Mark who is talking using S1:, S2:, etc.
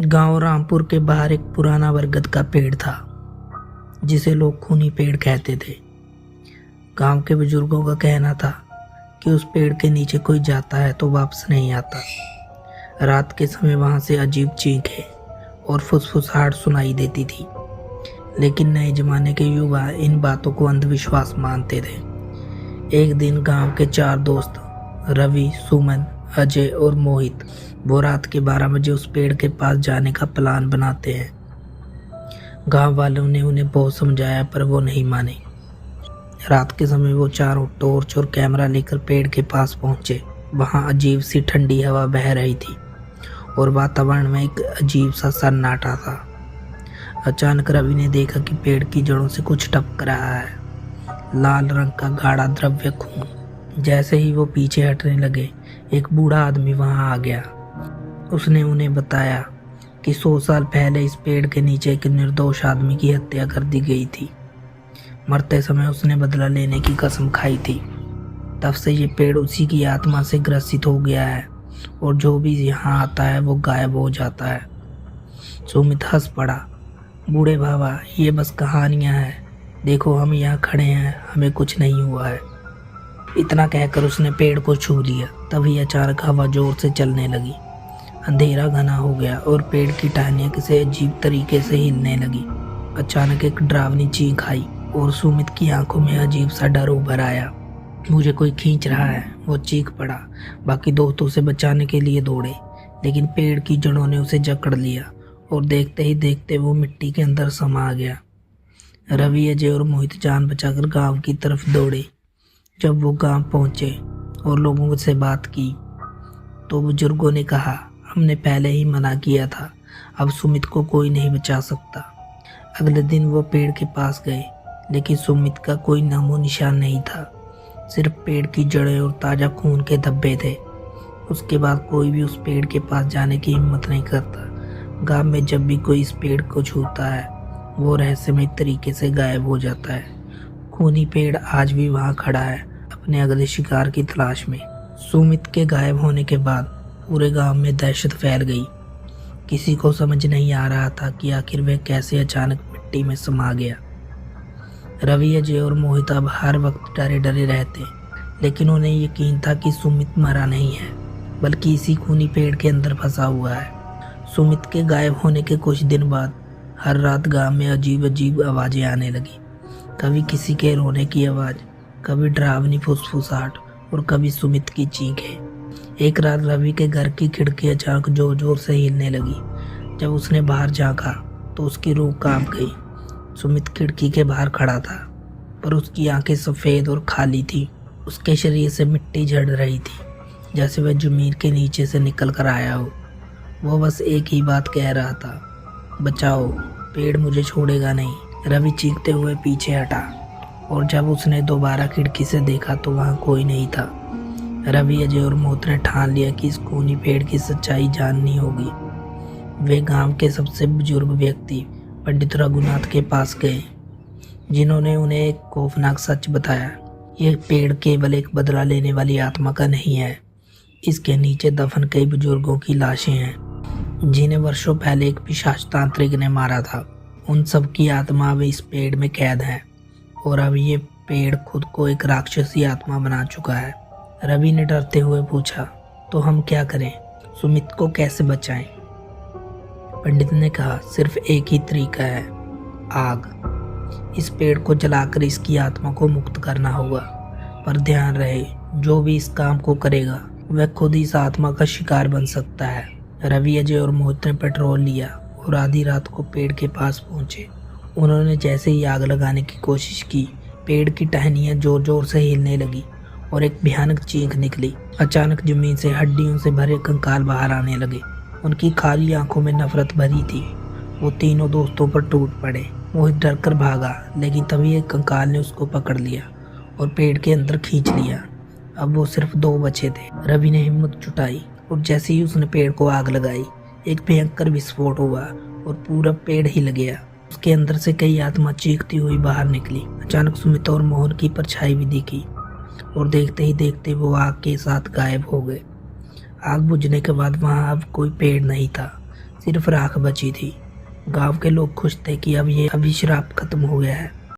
S1: गांव रामपुर के बाहर एक पुराना बरगद का पेड़ था जिसे लोग खूनी पेड़ कहते थे। गांव के बुजुर्गों का कहना था कि उस पेड़ के नीचे कोई जाता है तो वापस नहीं आता। रात के समय वहां से अजीब चीखें और फुसफुसाहट सुनाई देती थी, लेकिन नए जमाने के युवा इन बातों को अंधविश्वास मानते थे। एक दिन गांव के 4 दोस्त रवि, सुमन, अजय और मोहित वो रात के 12 बजे उस पेड़ के पास जाने का प्लान बनाते हैं। गांव वालों ने उन्हें बहुत समझाया पर वो नहीं माने। रात के समय वो चारों टॉर्च और कैमरा लेकर पेड़ के पास पहुंचे। वहां अजीब सी ठंडी हवा बह रही थी और वातावरण में एक अजीब सा सन्नाटा था। अचानक रवि ने देखा कि पेड़ की जड़ों से कुछ टपक रहा है, लाल रंग का गाढ़ा द्रव्य खून। जैसे ही वो पीछे हटने लगे, एक बूढ़ा आदमी वहां आ गया। उसने उन्हें बताया कि 100 साल पहले इस पेड़ के नीचे एक निर्दोष आदमी की हत्या कर दी गई थी। मरते समय उसने बदला लेने की कसम खाई थी। तब से ये पेड़ उसी की आत्मा से ग्रसित हो गया है और जो भी यहाँ आता है वो गायब हो जाता है। सुमित हंस पड़ा। बूढ़े बाबा, ये बस कहानियां हैं। देखो, हम यहाँ खड़े हैं, हमें कुछ नहीं हुआ है। इतना कहकर उसने पेड़ को छू लिया। तभी अचानक हवा जोर से चलने लगी। अंधेरा घना हो गया और पेड़ की टहनियां किसी अजीब तरीके से हिलने लगी। अचानक एक डरावनी चीख आई और सुमित की आंखों में अजीब सा डर उभर आया। मुझे कोई खींच रहा है, वो चीख पड़ा। बाकी दोस्तों से बचाने के लिए दौड़े, लेकिन पेड़ की जड़ों ने उसे जकड़ लिया और देखते ही देखते वो मिट्टी के अंदर समा गया। रवि, अजय और मोहित जान बचाकर गांव की तरफ दौड़े। जब वो गांव पहुंचे और लोगों से बात की तो बुजुर्गों ने कहा, हमने पहले ही मना किया था, अब सुमित को कोई नहीं बचा सकता। अगले दिन वो पेड़ के पास गए, लेकिन सुमित का कोई नामो निशान नहीं था। सिर्फ पेड़ की जड़ें और ताज़ा खून के धब्बे थे। उसके बाद कोई भी उस पेड़ के पास जाने की हिम्मत नहीं करता। गांव में जब भी कोई इस पेड़ को छूता है वो रहस्यमय तरीके से गायब हो जाता है। खूनी पेड़ आज भी वहां खड़ा है, अपने अगले शिकार की तलाश में। सुमित के गायब होने के बाद पूरे गांव में दहशत फैल गई। किसी को समझ नहीं आ रहा था कि आखिर वह कैसे अचानक मिट्टी में समा गया। रवि, अजय और मोहित अब हर वक्त डरे डरे रहते, लेकिन उन्हें यकीन था कि सुमित मरा नहीं है, बल्कि इसी खूनी पेड़ के अंदर फंसा हुआ है। सुमित के गायब होने के कुछ दिन बाद हर रात गांव में अजीब अजीब आवाजें आने लगी। कभी किसी के रोने की आवाज, कभी डरावनी फुसफुसाहट और कभी सुमित की चीखें। एक रात रवि के घर की खिड़की अचानक जोर जोर से हिलने लगी। जब उसने बाहर झांका तो उसकी रूह कांप गई। सुमित खिड़की के बाहर खड़ा था, पर उसकी आंखें सफ़ेद और खाली थी। उसके शरीर से मिट्टी झड़ रही थी, जैसे वह जमीन के नीचे से निकल कर आया हो। वो बस एक ही बात कह रहा था, बचाओ, पेड़ मुझे छोड़ेगा नहीं। रवि चीखते हुए पीछे हटा और जब उसने दोबारा खिड़की से देखा तो वहाँ कोई नहीं था। रवि, अजय और मोहित ने ठान लिया कि इस खूनी पेड़ की सच्चाई जाननी होगी। वे गांव के सबसे बुजुर्ग व्यक्ति पंडित रघुनाथ के पास गए, जिन्होंने उन्हें एक खौफनाक सच बताया। यह पेड़ केवल एक बदला लेने वाली आत्मा का नहीं है। इसके नीचे दफन कई बुजुर्गों की लाशें हैं, जिन्हें वर्षों पहले एक पिशाच तांत्रिक ने मारा था। उन सब की आत्मा अब इस पेड़ में कैद है और अब ये पेड़ खुद को एक राक्षसी आत्मा बना चुका है। रवि ने डरते हुए पूछा, तो हम क्या करें? सुमित को कैसे बचाएं? पंडित ने कहा, सिर्फ एक ही तरीका है, आग। इस पेड़ को जलाकर इसकी आत्मा को मुक्त करना होगा। पर ध्यान रहे, जो भी इस काम को करेगा वह खुद इस आत्मा का शिकार बन सकता है। रवि, अजय और मोहित ने पेट्रोल लिया और आधी रात को पेड़ के पास पहुंचे। उन्होंने जैसे ही आग लगाने की कोशिश की, पेड़ की टहनियां जोर जोर से हिलने लगी और एक भयानक चीख निकली। अचानक जमीन से हड्डियों से भरे कंकाल बाहर आने लगे। उनकी खाली आंखों में नफरत भरी थी। वो तीनों दोस्तों पर टूट पड़े। मोहित डर कर भागा, लेकिन तभी एक कंकाल ने उसको पकड़ लिया और पेड़ के अंदर खींच लिया। अब वो सिर्फ 2 बचे थे। रवि ने हिम्मत जुटाई और जैसे ही उसने पेड़ को आग लगाई, एक भयंकर विस्फोट हुआ और पूरा पेड़ हिल गया। उसके अंदर से कई आत्मा चीखती हुई बाहर निकली। अचानक सुमित और मोहन की परछाई भी दिखी और देखते ही देखते वो आग के साथ गायब हो गए। आग बुझने के बाद वहां अब कोई पेड़ नहीं था, सिर्फ राख बची थी। गांव के लोग खुश थे कि अब ये अभिश्राप खत्म हो गया है।